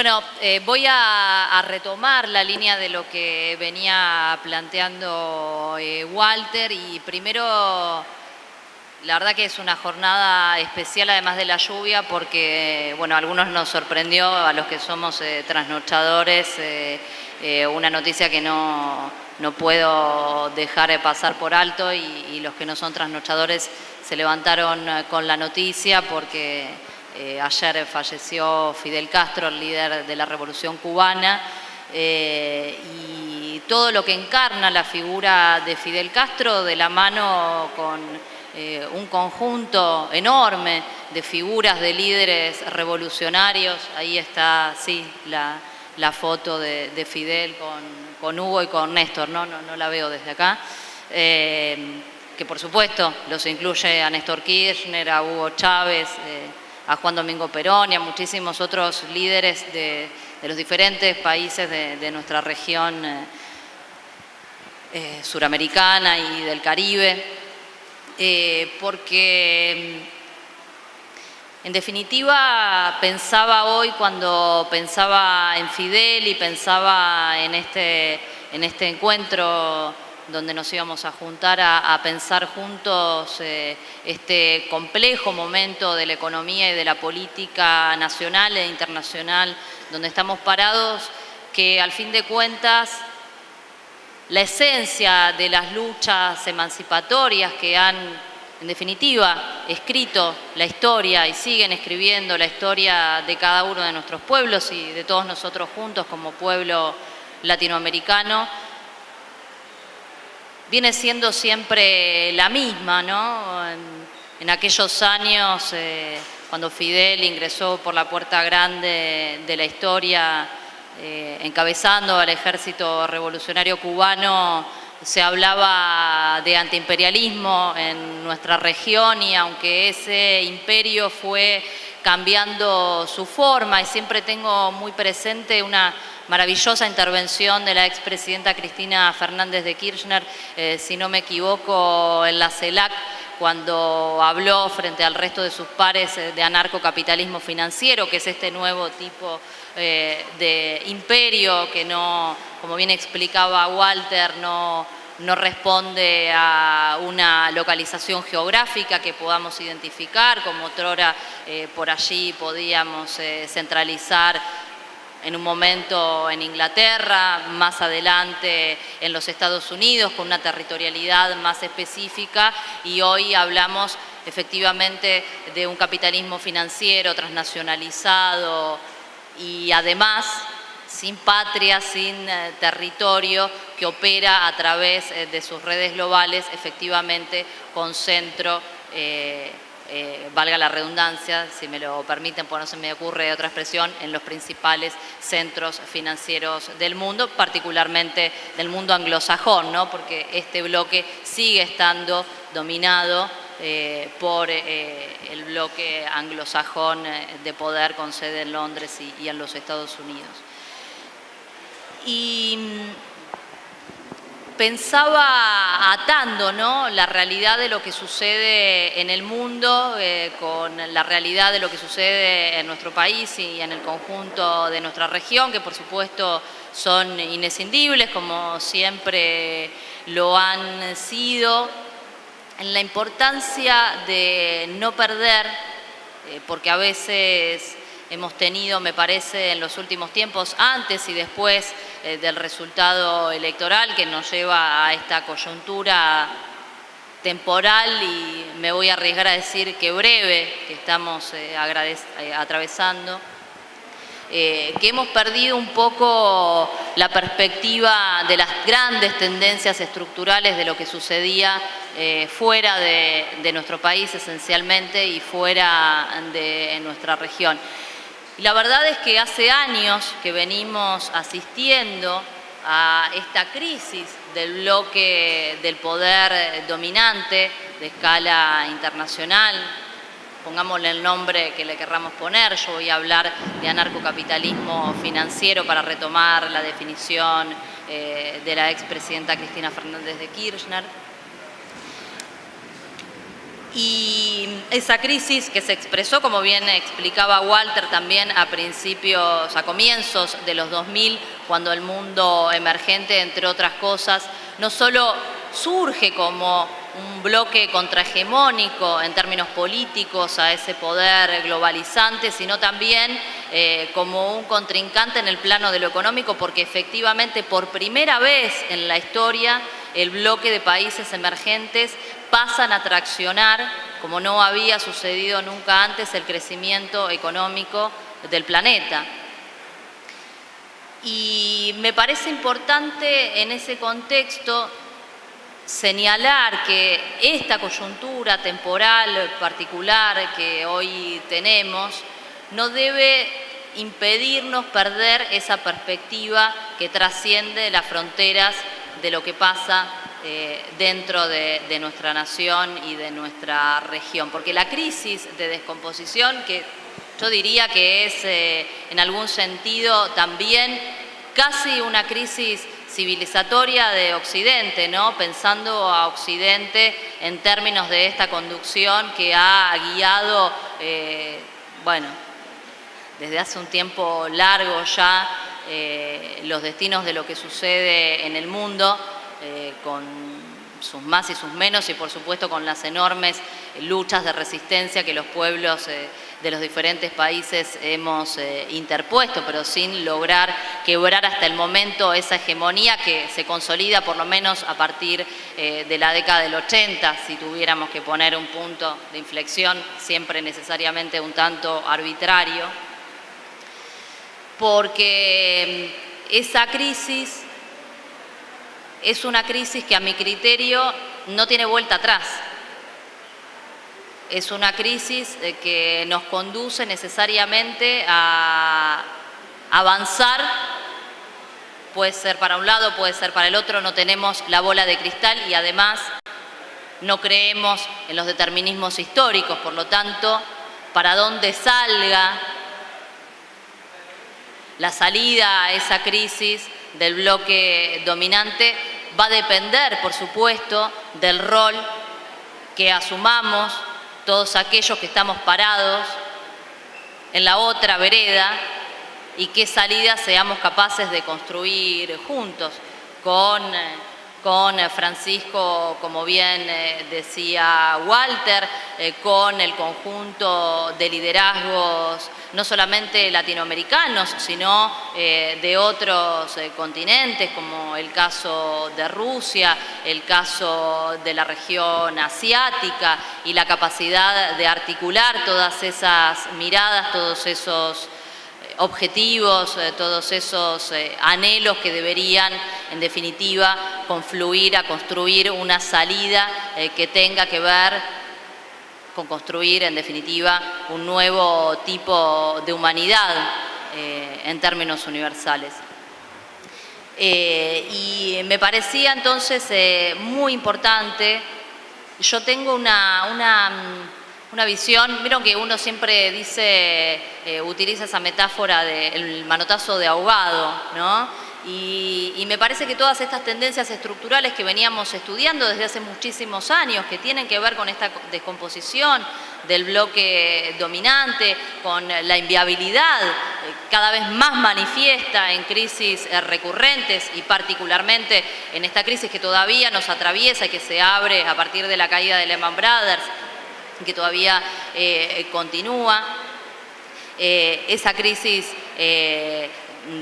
Bueno, voy a retomar la línea de lo que venía planteando Walter, y primero, la verdad que es una jornada especial además de la lluvia porque, bueno, a algunos nos sorprendió, a los que somos trasnochadores, una noticia que no puedo dejar de pasar por alto, y los que no son trasnochadores se levantaron con la noticia porque ayer falleció Fidel Castro, el líder de la Revolución Cubana, y todo lo que encarna la figura de Fidel Castro de la mano con un conjunto enorme de figuras de líderes revolucionarios. Ahí está, sí, la foto de Fidel con Hugo y con Néstor, no la veo desde acá. Que por supuesto los incluye a Néstor Kirchner, a Hugo Chávez, a Juan Domingo Perón y a muchísimos otros líderes de los diferentes países de nuestra región suramericana y del Caribe, porque en definitiva pensaba hoy, cuando pensaba en Fidel y pensaba en este encuentro donde nos íbamos a juntar a pensar juntos este complejo momento de la economía y de la política nacional e internacional donde estamos parados, que al fin de cuentas la esencia de las luchas emancipatorias que han, en definitiva, escrito la historia y siguen escribiendo la historia de cada uno de nuestros pueblos y de todos nosotros juntos como pueblo latinoamericano, viene siendo siempre la misma, ¿no? En aquellos años, cuando Fidel ingresó por la puerta grande de la historia, encabezando al ejército revolucionario cubano, se hablaba de antiimperialismo en nuestra región, y aunque ese imperio fue cambiando su forma, y siempre tengo muy presente una maravillosa intervención de la expresidenta Cristina Fernández de Kirchner, si no me equivoco, en la CELAC, cuando habló frente al resto de sus pares de anarcocapitalismo financiero, que es este nuevo tipo de imperio que no, como bien explicaba Walter, no responde a una localización geográfica que podamos identificar, como otrora por allí podíamos centralizar en un momento en Inglaterra, más adelante en los Estados Unidos, con una territorialidad más específica, y hoy hablamos efectivamente de un capitalismo financiero transnacionalizado y además sin patria, sin territorio, que opera a través de sus redes globales, efectivamente con centro, valga la redundancia, si me lo permiten, pues no se me ocurre otra expresión, en los principales centros financieros del mundo, particularmente del mundo anglosajón, ¿no? Porque este bloque sigue estando dominado por el bloque anglosajón de poder con sede en Londres y en los Estados Unidos. Y pensaba atando, ¿no?, la realidad de lo que sucede en el mundo con la realidad de lo que sucede en nuestro país y en el conjunto de nuestra región, que por supuesto son inescindibles, como siempre lo han sido, en la importancia de no perder, porque a veces hemos tenido, me parece, en los últimos tiempos, antes y después del resultado electoral, que nos lleva a esta coyuntura temporal y me voy a arriesgar a decir que breve, que estamos atravesando, que hemos perdido un poco la perspectiva de las grandes tendencias estructurales de lo que sucedía fuera de nuestro país esencialmente y fuera de nuestra región. Y la verdad es que hace años que venimos asistiendo a esta crisis del bloque del poder dominante de escala internacional, pongámosle el nombre que le querramos poner. Yo voy a hablar de anarcocapitalismo financiero para retomar la definición de la expresidenta Cristina Fernández de Kirchner. Y esa crisis que se expresó, como bien explicaba Walter, también a comienzos de los 2000, cuando el mundo emergente, entre otras cosas, no solo surge como un bloque contrahegemónico en términos políticos a ese poder globalizante, sino también como un contrincante en el plano de lo económico, porque efectivamente por primera vez en la historia el bloque de países emergentes pasan a traccionar, como no había sucedido nunca antes, el crecimiento económico del planeta. Y me parece importante en ese contexto señalar que esta coyuntura temporal particular que hoy tenemos no debe impedirnos perder esa perspectiva que trasciende las fronteras de lo que pasa dentro de nuestra nación y de nuestra región. Porque la crisis de descomposición, que yo diría que es en algún sentido también casi una crisis civilizatoria de Occidente, ¿no? Pensando a Occidente en términos de esta conducción que ha guiado, desde hace un tiempo largo ya, los destinos de lo que sucede en el mundo, con sus más y sus menos, y por supuesto con las enormes luchas de resistencia que los pueblos de los diferentes países hemos interpuesto, pero sin lograr quebrar hasta el momento esa hegemonía que se consolida por lo menos a partir de la década del 80, si tuviéramos que poner un punto de inflexión, siempre necesariamente un tanto arbitrario, porque esa crisis es una crisis que a mi criterio no tiene vuelta atrás. Es una crisis que nos conduce necesariamente a avanzar, puede ser para un lado, puede ser para el otro, no tenemos la bola de cristal y además no creemos en los determinismos históricos, por lo tanto, para dónde salga la salida a esa crisis del bloque dominante va a depender, por supuesto, del rol que asumamos todos aquellos que estamos parados en la otra vereda y qué salida seamos capaces de construir juntos con Francisco, como bien decía Walter, con el conjunto de liderazgos no solamente latinoamericanos, sino de otros continentes, como el caso de Rusia, el caso de la región asiática, y la capacidad de articular todas esas miradas, todos esos objetivos, todos esos anhelos que deberían, en definitiva, confluir a construir una salida que tenga que ver con construir, en definitiva, un nuevo tipo de humanidad en términos universales. Y me parecía entonces muy importante. Yo tengo una visión, vieron que uno siempre dice, utiliza esa metáfora del manotazo de ahogado, ¿no? Y me parece que todas estas tendencias estructurales que veníamos estudiando desde hace muchísimos años, que tienen que ver con esta descomposición del bloque dominante, con la inviabilidad cada vez más manifiesta en crisis recurrentes y particularmente en esta crisis que todavía nos atraviesa y que se abre a partir de la caída de Lehman Brothers, que todavía continúa, esa crisis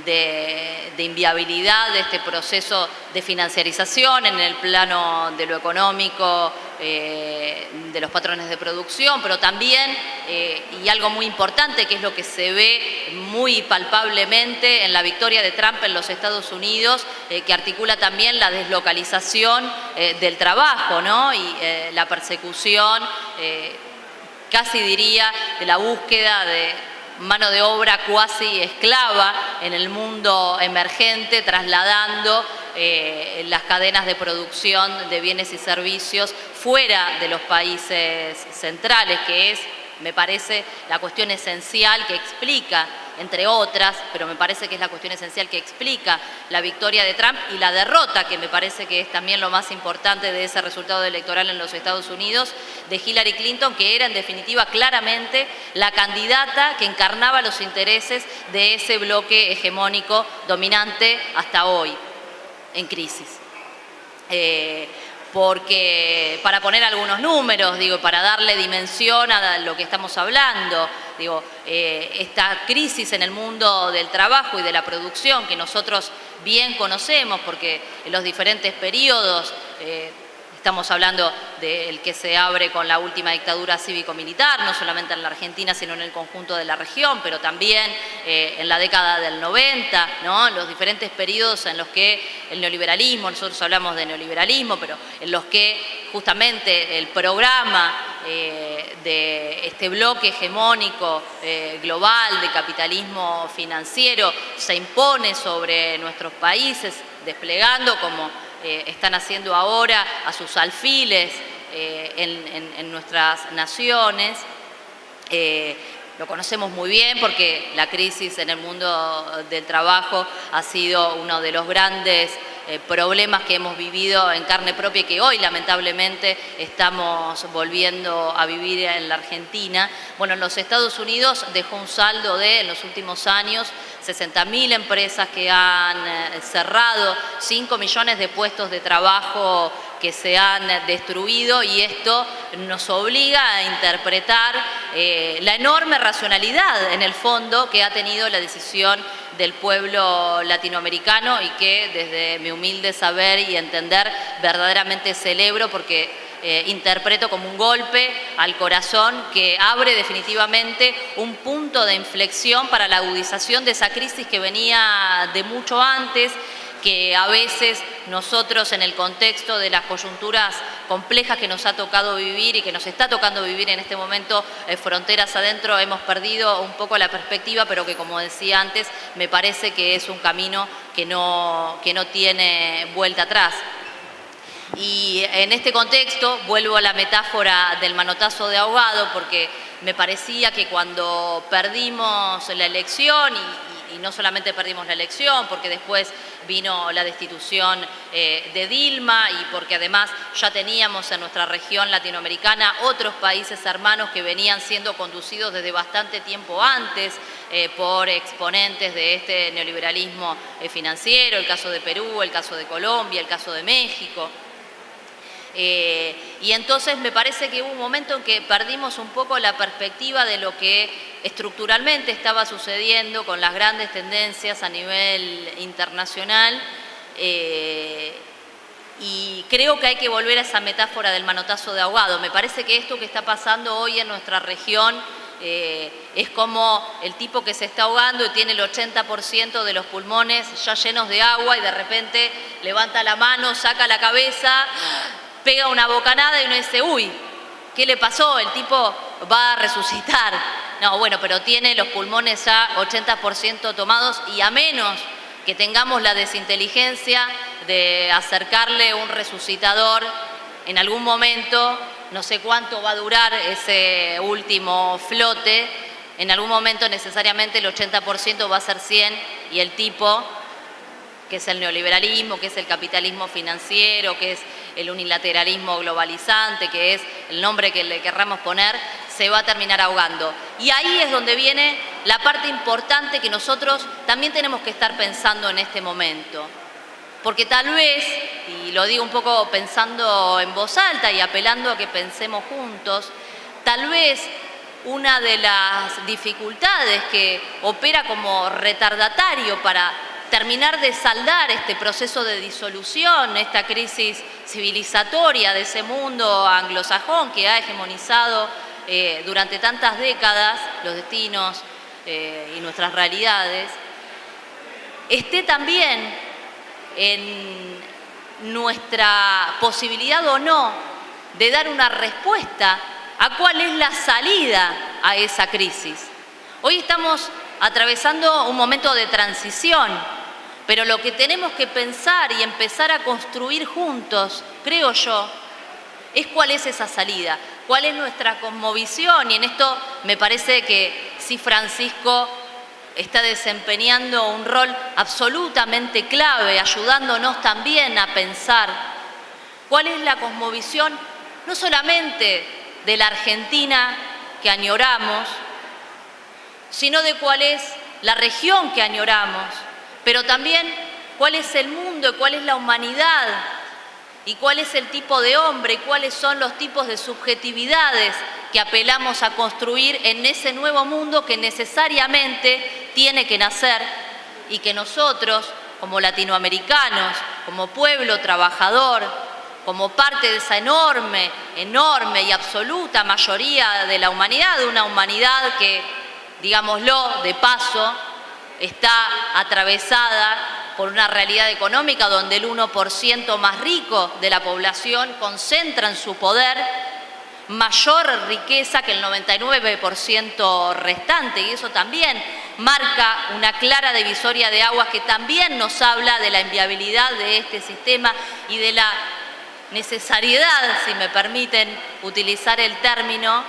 de inviabilidad de este proceso de financiarización en el plano de lo económico, de los patrones de producción, pero también, y algo muy importante, que es lo que se ve muy palpablemente en la victoria de Trump en los Estados Unidos, que articula también la deslocalización del trabajo, ¿no? Y la persecución, casi diría, de la búsqueda de mano de obra cuasi esclava en el mundo emergente, trasladando las cadenas de producción de bienes y servicios fuera de los países centrales, que es me parece la cuestión esencial que explica, entre otras, pero me parece que es la cuestión esencial que explica la victoria de Trump y la derrota, que me parece que es también lo más importante de ese resultado electoral en los Estados Unidos, de Hillary Clinton, que era en definitiva claramente la candidata que encarnaba los intereses de ese bloque hegemónico dominante hasta hoy, en crisis. Porque, para poner algunos números, digo, para darle dimensión a lo que estamos hablando, digo, esta crisis en el mundo del trabajo y de la producción que nosotros bien conocemos, porque en los diferentes periodos, estamos hablando del que se abre con la última dictadura cívico-militar, no solamente en la Argentina, sino en el conjunto de la región, pero también en la década del 90, ¿no? Los diferentes periodos en los que el neoliberalismo, nosotros hablamos de neoliberalismo, pero en los que justamente el programa de este bloque hegemónico global de capitalismo financiero se impone sobre nuestros países, desplegando como están haciendo ahora a sus alfiles en nuestras naciones. Lo conocemos muy bien porque la crisis en el mundo del trabajo ha sido uno de los grandes problemas que hemos vivido en carne propia y que hoy lamentablemente estamos volviendo a vivir en la Argentina. Bueno, en los Estados Unidos dejó un saldo de, en los últimos años, 60.000 empresas que han cerrado, 5 millones de puestos de trabajo que se han destruido, y esto nos obliga a interpretar la enorme racionalidad en el fondo que ha tenido la decisión del pueblo latinoamericano y que desde mi humilde saber y entender verdaderamente celebro, porque interpreto como un golpe al corazón que abre definitivamente un punto de inflexión para la agudización de esa crisis que venía de mucho antes, que a veces nosotros en el contexto de las coyunturas complejas que nos ha tocado vivir y que nos está tocando vivir en este momento fronteras adentro, hemos perdido un poco la perspectiva, pero que, como decía antes, me parece que es un camino que no tiene vuelta atrás. Y en este contexto vuelvo a la metáfora del manotazo de ahogado, porque me parecía que cuando perdimos la elección, y no solamente perdimos la elección, porque después vino la destitución de Dilma y porque además ya teníamos en nuestra región latinoamericana otros países hermanos que venían siendo conducidos desde bastante tiempo antes por exponentes de este neoliberalismo financiero, el caso de Perú, el caso de Colombia, el caso de México. Y entonces me parece que hubo un momento en que perdimos un poco la perspectiva de lo que estructuralmente estaba sucediendo con las grandes tendencias a nivel internacional, y creo que hay que volver a esa metáfora del manotazo de ahogado. Me parece que esto que está pasando hoy en nuestra región es como el tipo que se está ahogando y tiene el 80% de los pulmones ya llenos de agua y de repente levanta la mano, saca la cabeza, pega una bocanada y uno dice, uy, ¿qué le pasó? El tipo va a resucitar. No, bueno, pero tiene los pulmones ya 80% tomados, y a menos que tengamos la desinteligencia de acercarle un resucitador en algún momento, no sé cuánto va a durar ese último flote, en algún momento necesariamente el 80% va a ser 100 y el tipo, que es el neoliberalismo, que es el capitalismo financiero, que es el unilateralismo globalizante, que es el nombre que le querramos poner, se va a terminar ahogando. Y ahí es donde viene la parte importante que nosotros también tenemos que estar pensando en este momento. Porque tal vez, y lo digo un poco pensando en voz alta y apelando a que pensemos juntos, tal vez una de las dificultades que opera como retardatario para terminar de saldar este proceso de disolución, esta crisis civilizatoria de ese mundo anglosajón que ha hegemonizado durante tantas décadas los destinos y nuestras realidades, esté también en nuestra posibilidad o no de dar una respuesta a cuál es la salida a esa crisis. Hoy estamos atravesando un momento de transición, pero lo que tenemos que pensar y empezar a construir juntos, creo yo, es cuál es esa salida, cuál es nuestra cosmovisión. Y en esto me parece que sí Francisco está desempeñando un rol absolutamente clave, ayudándonos también a pensar cuál es la cosmovisión, no solamente de la Argentina que añoramos, sino de cuál es la región que añoramos, pero también cuál es el mundo y cuál es la humanidad, y cuál es el tipo de hombre y cuáles son los tipos de subjetividades que apelamos a construir en ese nuevo mundo que necesariamente tiene que nacer y que nosotros, como latinoamericanos, como pueblo trabajador, como parte de esa enorme y absoluta mayoría de la humanidad, de una humanidad que, digámoslo de paso, está atravesada por una realidad económica donde el 1% más rico de la población concentra en su poder mayor riqueza que el 99% restante, y eso también marca una clara divisoria de aguas que también nos habla de la inviabilidad de este sistema y de la necesariedad, si me permiten utilizar el término,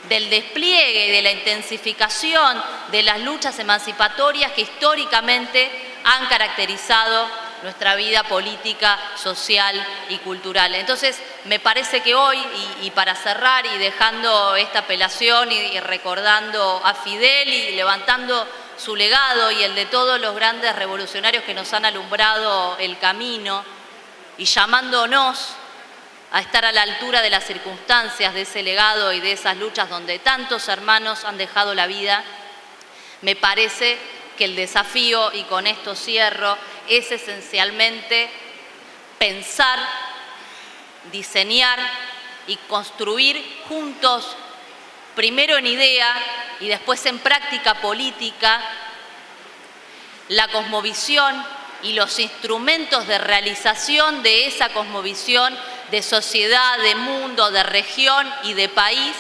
del despliegue y de la intensificación de las luchas emancipatorias que históricamente han caracterizado nuestra vida política, social y cultural. Entonces, me parece que hoy, y para cerrar y dejando esta apelación y recordando a Fidel y levantando su legado y el de todos los grandes revolucionarios que nos han alumbrado el camino y llamándonos a estar a la altura de las circunstancias de ese legado y de esas luchas donde tantos hermanos han dejado la vida, me parece que el desafío, y con esto cierro, es esencialmente pensar, diseñar y construir juntos, primero en idea y después en práctica política, la cosmovisión y los instrumentos de realización de esa cosmovisión de sociedad, de mundo, de región y de país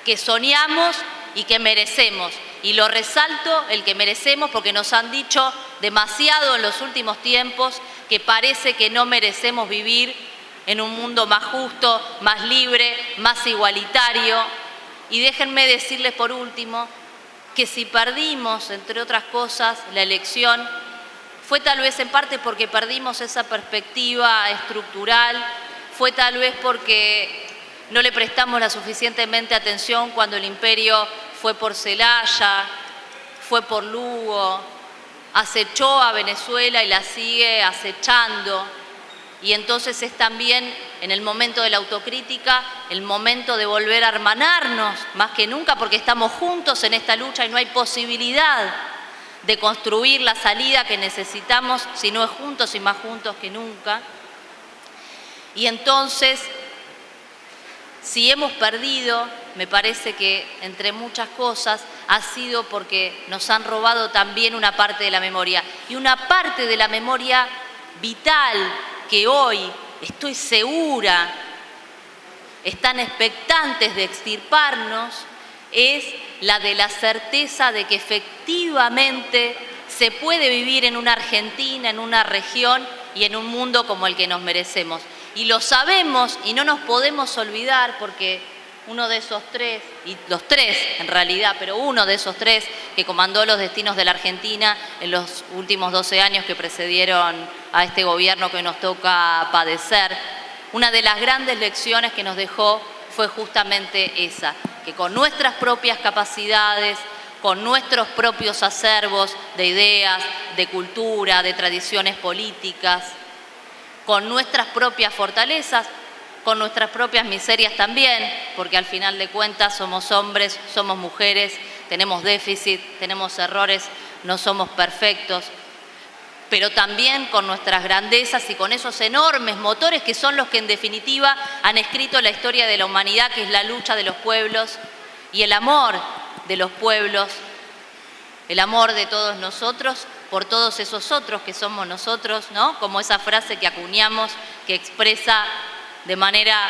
que soñamos y que merecemos. Y lo resalto, el que merecemos, porque nos han dicho demasiado en los últimos tiempos que parece que no merecemos vivir en un mundo más justo, más libre, más igualitario. Y déjenme decirles por último que si perdimos, entre otras cosas, la elección, fue tal vez en parte porque perdimos esa perspectiva estructural, fue tal vez porque no le prestamos la suficientemente atención cuando el imperio fue por Celaya, fue por Lugo, acechó a Venezuela y la sigue acechando. Y entonces es también en el momento de la autocrítica el momento de volver a hermanarnos más que nunca, porque estamos juntos en esta lucha y no hay posibilidad de construir la salida que necesitamos si no es juntos y más juntos que nunca. Y entonces, si hemos perdido, me parece que entre muchas cosas ha sido porque nos han robado también una parte de la memoria. Y una parte de la memoria vital que hoy, estoy segura, están expectantes de extirparnos, es la de la certeza de que efectivamente se puede vivir en una Argentina, en una región y en un mundo como el que nos merecemos. Y lo sabemos y no nos podemos olvidar porque uno de esos tres, y los tres en realidad, pero uno de esos tres que comandó los destinos de la Argentina en los últimos 12 años que precedieron a este gobierno que nos toca padecer, una de las grandes lecciones que nos dejó fue justamente esa, que con nuestras propias capacidades, con nuestros propios acervos de ideas, de cultura, de tradiciones políticas, con nuestras propias fortalezas, con nuestras propias miserias también, porque al final de cuentas somos hombres, somos mujeres, tenemos déficit, tenemos errores, no somos perfectos, pero también con nuestras grandezas y con esos enormes motores que son los que en definitiva han escrito la historia de la humanidad, que es la lucha de los pueblos y el amor de los pueblos, el amor de todos nosotros por todos esos otros que somos nosotros, ¿no? Como esa frase que acuñamos, que expresa de manera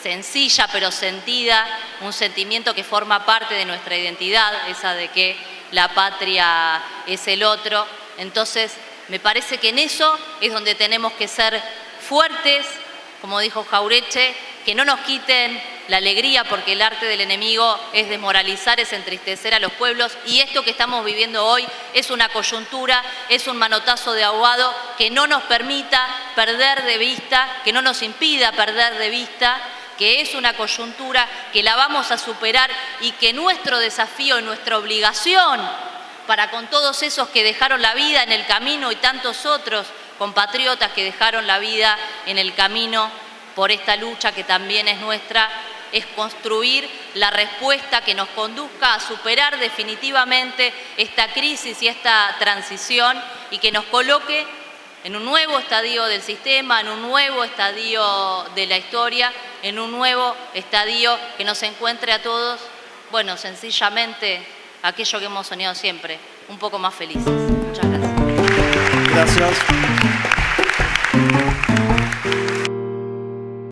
sencilla pero sentida un sentimiento que forma parte de nuestra identidad, esa de que la patria es el otro. Entonces, me parece que en eso es donde tenemos que ser fuertes, como dijo Jauretche, que no nos quiten la alegría, porque el arte del enemigo es desmoralizar, es entristecer a los pueblos, y esto que estamos viviendo hoy es una coyuntura, es un manotazo de ahogado que no nos permita perder de vista, que no nos impida perder de vista que es una coyuntura, que la vamos a superar y que nuestro desafío y nuestra obligación para con todos esos que dejaron la vida en el camino y tantos otros compatriotas que dejaron la vida en el camino por esta lucha que también es nuestra, es construir la respuesta que nos conduzca a superar definitivamente esta crisis y esta transición y que nos coloque en un nuevo estadio del sistema, en un nuevo estadio de la historia, en un nuevo estadio que nos encuentre a todos, bueno, sencillamente aquello que hemos soñado siempre, un poco más felices. Muchas gracias. Gracias.